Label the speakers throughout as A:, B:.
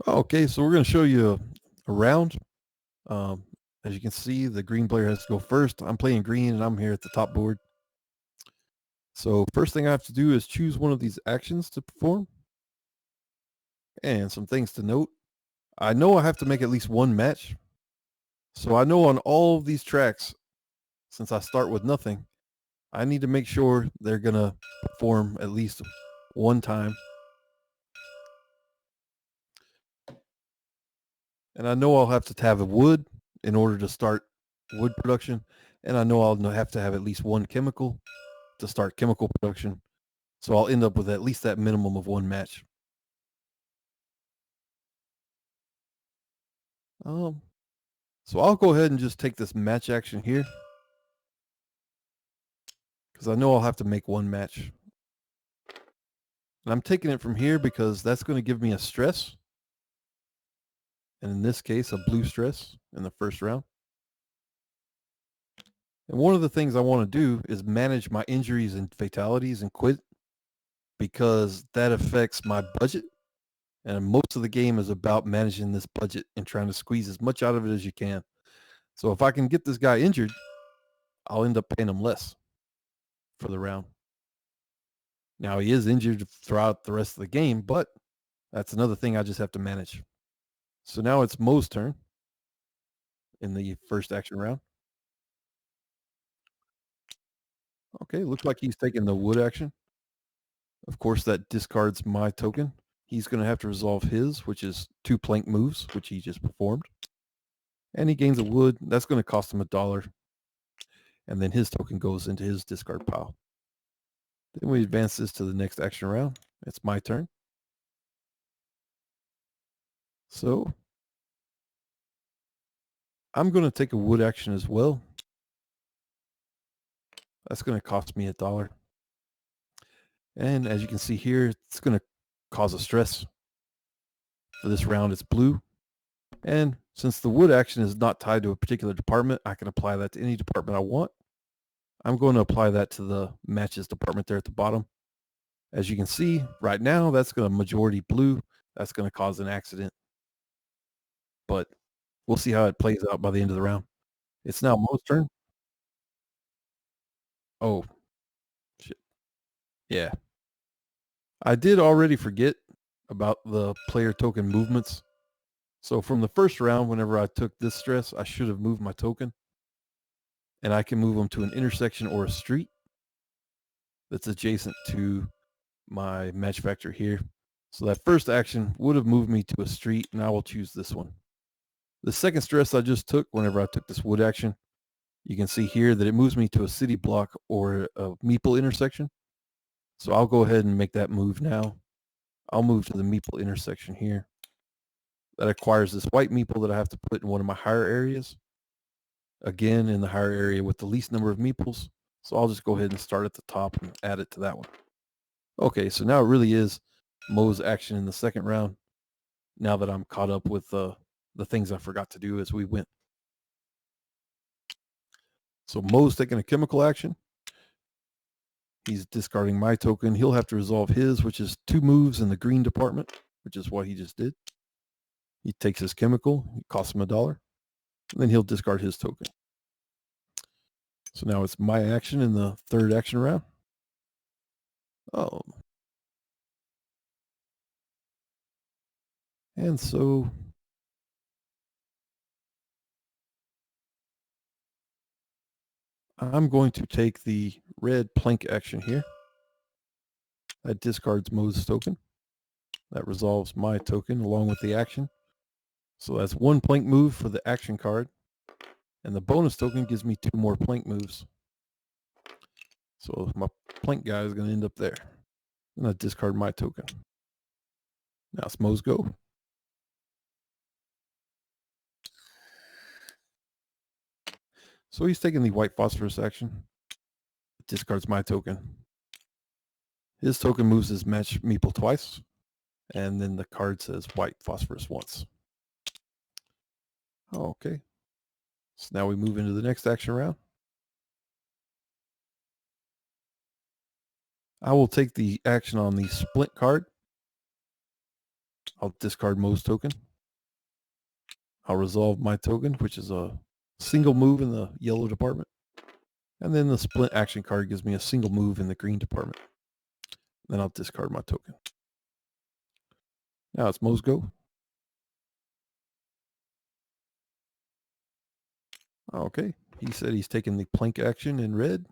A: Okay, so we're going to show you a round. Um, as you can see, the green player has to go first. I'm playing green and I'm here at the top board. So first thing I have to do is choose one of these actions to perform. And some things to note. I know I have to make at least one match. So I know on all of these tracks, since I start with nothing, I need to make sure they're going to perform at least one time. And I know I'll have to have a wood in order to start wood production. And I know I'll have to have at least one chemical to start chemical production. So I'll end up with at least that minimum of one match. Um, so I'll go ahead and just take this match action here because I know I'll have to make one match. And I'm taking it from here because that's going to give me a stress. And in this case, a blue stress in the first round. And one of the things I want to do is manage my injuries and fatalities and quit because that affects my budget. And most of the game is about managing this budget and trying to squeeze as much out of it as you can. So if I can get this guy injured, I'll end up paying him less for the round. Now he is injured throughout the rest of the game, but that's another thing I just have to manage. So now it's Mo's turn in the first action round. Okay, looks like he's taking the wood action. Of course, that discards my token. He's going to have to resolve his, which is 2 plank moves, which he just performed. And he gains a wood. That's going to cost him $1. And then his token goes into his discard pile. Then we advance this to the next action round. It's my turn. So I'm going to take a wood action as well. That's going to cost me $1. And as you can see here, it's going to cause a stress. For this round, it's blue. And since the wood action is not tied to a particular department, I can apply that to any department I want. I'm going to apply that to the matches department there at the bottom. As you can see, right now, that's going to majority blue. That's going to cause an accident. But we'll see how it plays out by the end of the round. It's now Mo's turn. Oh, shit. Yeah. I did already forget about the player token movements. So from the first round, whenever I took this stress, I should have moved my token. And I can move them to an intersection or a street that's adjacent to my match factor here. So that first action would have moved me to a street, and I will choose this one. The second stress I just took whenever I took this wood action, you can see here that it moves me to a city block or a meeple intersection. So I'll go ahead and make that move now. I'll move to the meeple intersection here. That acquires this white meeple that I have to put in one of my higher areas. Again, in the higher area with the least number of meeples. So I'll just go ahead and start at the top and add it to that one. Okay, so now it really is Mo's action in the second round. Now that I'm caught up with the things I forgot to do as we went. So Mo's taking a chemical action. He's discarding my token. He'll have to resolve his, which is 2 moves in the green department, which is what he just did. He takes his chemical. It costs him $1. And then he'll discard his token. So now it's my action in the third action round. Oh. And so I'm going to take the red plank action here. That discards Mo's token. That resolves my token along with the action. So that's 1 plank move for the action card. And the bonus token gives me 2 more plank moves. So my plank guy is going to end up there. I'm going to discard my token. Now it's Mo's go. So he's taking the white phosphorus action. Discards my token. His token moves his match meeple twice. And then the card says white phosphorus once. Okay. So now we move into the next action round. I will take the action on the splint card. I'll discard Mo's token. I'll resolve my token, which is a single move in the yellow department. And then the splint action card gives me a single move in the green department. Then I'll discard my token. Now it's Mo's go. Okay, he said he's taking the plank action in red.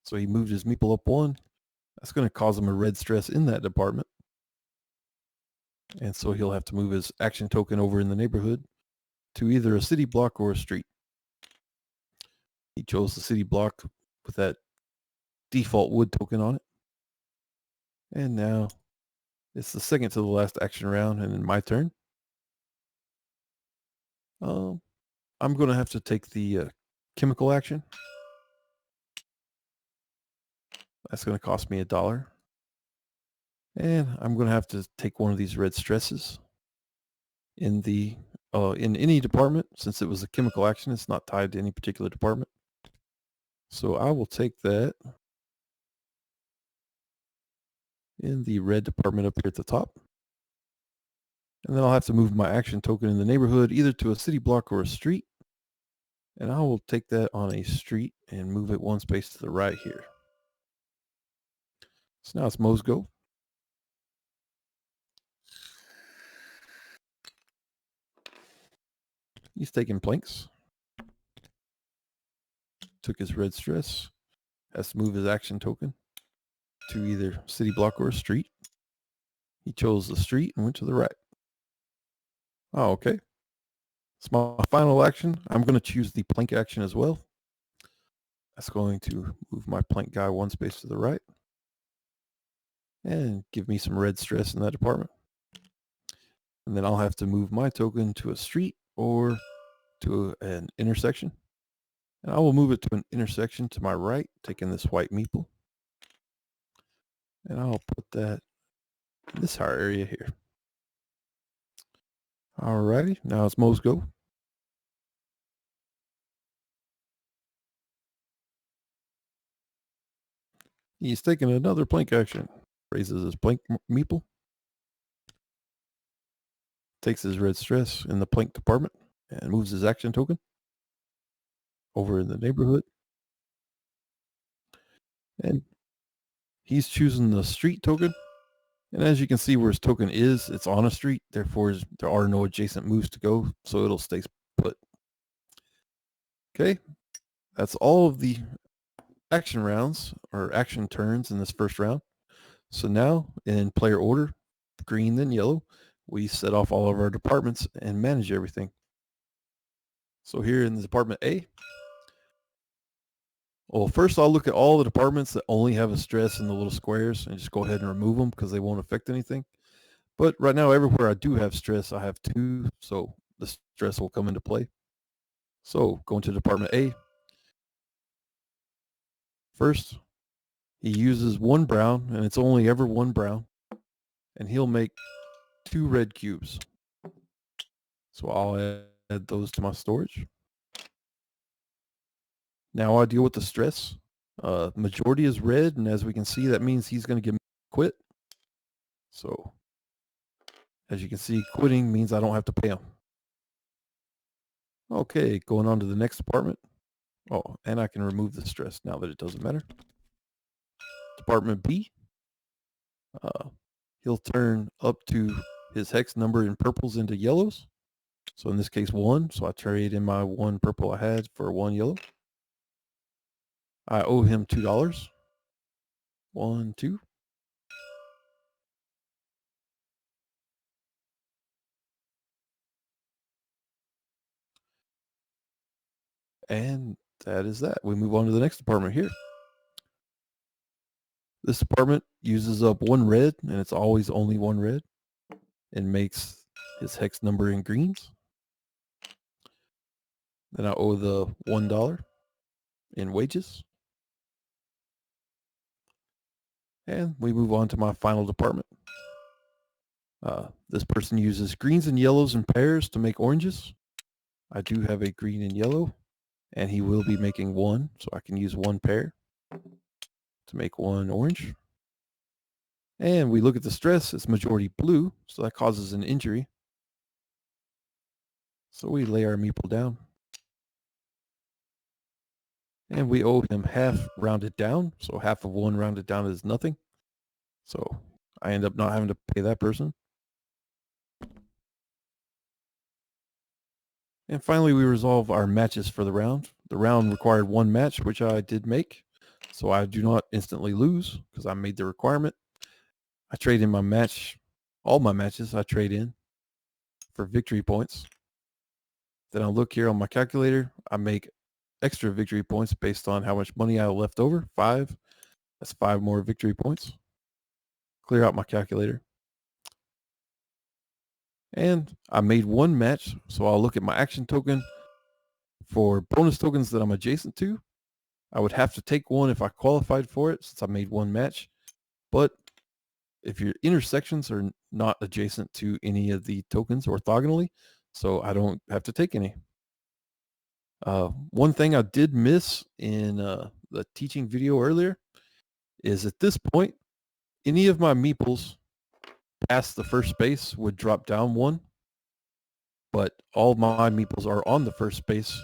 A: So he moved his meeple up one. That's going to cause him a red stress in that department. And so he'll have to move his action token over in the neighborhood to either a city block or a street. He chose the city block with that default wood token on it. And now it's the second to the last action round, and then my turn. I'm going to have to take the chemical action. That's going to cost me $1. And I'm going to have to take one of these red stresses in the in any department. Since it was a chemical action, it's not tied to any particular department. So I will take that in the red department up here at the top. And then I'll have to move my action token in the neighborhood either to a city block or a street. And I will take that on a street and move it one space to the right here. So now it's Mo's go. He's taking planks. Took his red stress. Has to move his action token to either city block or a street. He chose the street and went to the right. Oh, okay. It's my final action. I'm going to choose the plank action as well. That's going to move my plank guy one space to the right and give me some red stress in that department. And then I'll have to move my token to a street or to an intersection. And I will move it to an intersection to my right, taking this white meeple. And I'll put that in this higher area here. Alrighty, now it's Mo's go. He's taking another plank action. Raises his plank meeple. Takes his red stress in the plank department and moves his action token over in the neighborhood. And he's choosing the street token. And as you can see where his token is, it's on a street. Therefore, there are no adjacent moves to go, so it'll stay put. Okay, that's all of the action rounds or action turns in this first round. So now in player order, green then yellow, we set off all of our departments and manage everything. So here in the department A, well, first I'll look at all the departments that only have a stress in the little squares and just go ahead and remove them because they won't affect anything. But right now, everywhere I do have stress, I have 2, so the stress will come into play. So going to department A, first he uses 1 brown, and it's only ever 1 brown, and he'll make 2 red cubes. So I'll add those to my storage. Now I deal with the stress. Majority is red, and as we can see, that means he's going to get quit. So as you can see, quitting means I don't have to pay him. Okay, going on to the next department. Oh, and I can remove the stress now that it doesn't matter. Department B. He'll turn up to his hex number in purples into yellows. So in this case, 1. So I trade in my 1 purple I had for 1 yellow. I owe him $2. 1, 2. And that is that. We move on to the next department here. This department uses up 1 red, and it's always only 1 red, and makes his hex number in greens. Then I owe the $1 in wages. And we move on to my final department. This person uses greens and yellows in pairs to make oranges. I do have a green and yellow, and he will be making 1, so I can use 1 pair to make 1 orange. And we look at the stress, it's majority blue, so that causes an injury. So we lay our meeple down. And we owe him half rounded down, so half of 1 rounded down is nothing. So I end up not having to pay that person. And finally, we resolve our matches for the round. The round required 1 match, which I did make. So I do not instantly lose because I made the requirement. I trade in my match, all my matches I trade in for victory points. Then I'll look here on my calculator. I make extra victory points based on how much money I have left over. 5. That's 5 more victory points. Clear out my calculator. And I made 1 match, so I'll look at my action token. For bonus tokens that I'm adjacent to, I would have to take 1 if I qualified for it, since I made 1 match. But if your intersections are not adjacent to any of the tokens orthogonally, so I don't have to take any. One thing I did miss in the teaching video earlier is at this point, any of my meeples past the first space would drop down 1, but all my meeples are on the first space.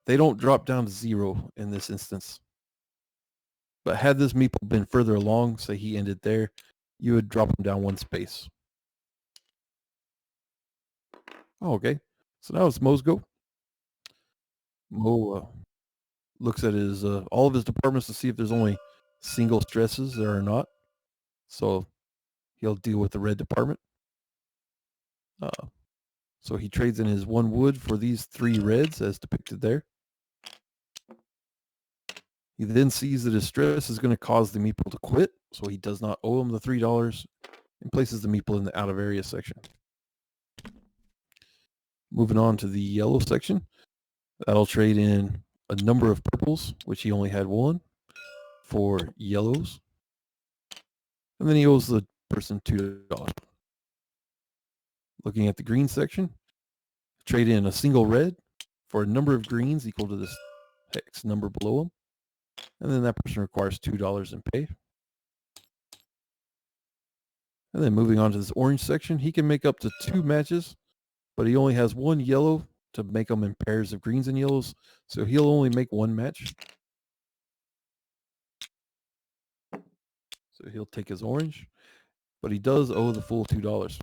A: They don't drop down to 0 in this instance. But had this meeple been further along, say he ended there, you would drop him down 1 space. Oh, okay. So now it's Mo's go. Mo looks at his all of his departments to see if there's only single stresses there or not. So he'll deal with the red department. So he trades in his 1 wood for these 3 reds as depicted there. He then sees that his stress is going to cause the meeple to quit, so he does not owe him the $3 and places the meeple in the out of area section. Moving on to the yellow section, that'll trade in a number of purples, which he only had 1, for yellows. And then he owes the person $2. Looking at the green section, trade in a single red for a number of greens equal to this hex number below him. And then that person requires $2 in pay. And then moving on to this orange section, he can make up to 2 matches, but he only has 1 yellow to make them in pairs of greens and yellows. So he'll only make 1 match. So he'll take his orange, but he does owe the full $2.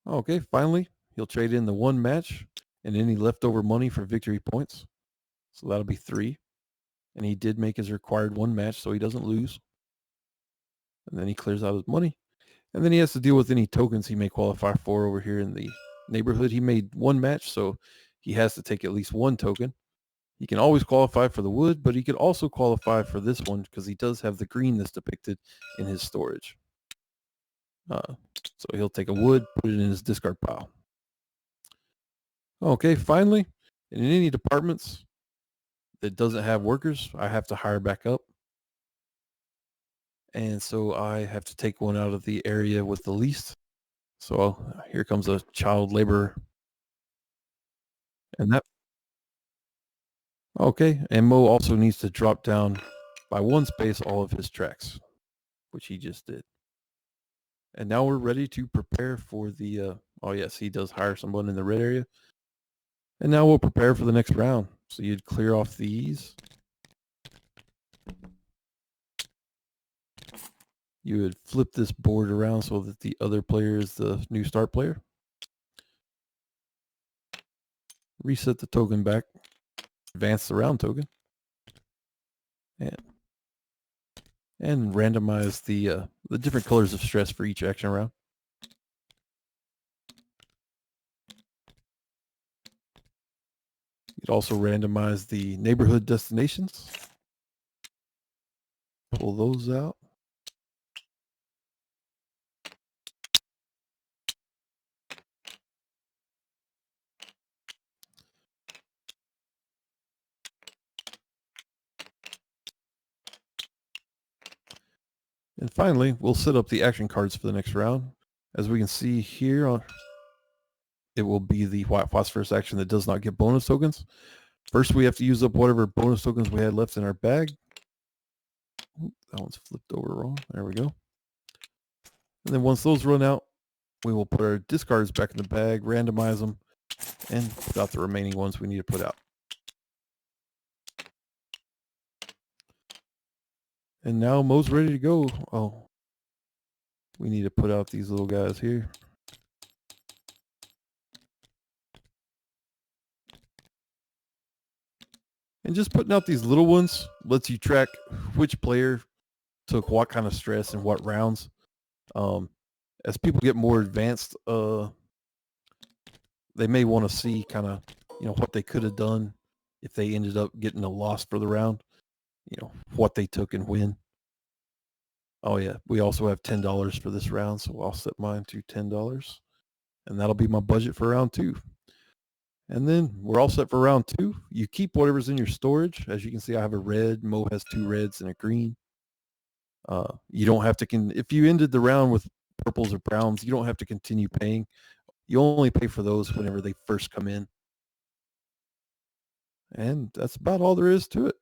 A: Okay, finally, he'll trade in the 1 match and any leftover money for victory points. So that'll be 3. And he did make his required 1 match, so he doesn't lose. And then he clears out his money. And then he has to deal with any tokens he may qualify for over here in the neighborhood. He made 1 match, so he has to take at least 1 token. He can always qualify for the wood, but he could also qualify for this one because he does have the green that's depicted in his storage. So he'll take a wood, put it in his discard pile. Okay, finally, in any departments that doesn't have workers, I have to hire back up. And so I have to take 1 out of the area with the least. So here comes a child laborer. And that, okay, and Mo also needs to drop down by 1 space all of his tracks, which he just did. And now we're ready to prepare for the, oh yes, he does hire someone in the red area. And now we'll prepare for the next round. So you'd clear off these. You would flip this board around so that the other player is the new start player. Reset the token back. Advance the round token. And randomize the different colors of stress for each action round. You'd also randomize the neighborhood destinations. Pull those out. And finally, we'll set up the action cards for the next round. As we can see here, it will be the white phosphorus action that does not get bonus tokens. First, we have to use up whatever bonus tokens we had left in our bag. That one's flipped over wrong. There we go. And then once those run out, we will put our discards back in the bag, randomize them, and put out the remaining ones we need to put out. And now Mo's ready to go. Oh, we need to put out these little guys here. And just putting out these little ones lets you track which player took what kind of stress in what rounds. As people get more advanced, they may want to see kind of, what they could have done if they ended up getting a loss for the round, what they took and when. Oh yeah, we also have $10 for this round, so I'll set mine to $10, and that'll be my budget for round 2. And then we're all set for round 2. You keep whatever's in your storage. As you can see, I have a red. Mo has 2 reds and a green. You don't have to, if you ended the round with purples or browns, you don't have to continue paying. You only pay for those whenever they first come in. And that's about all there is to it.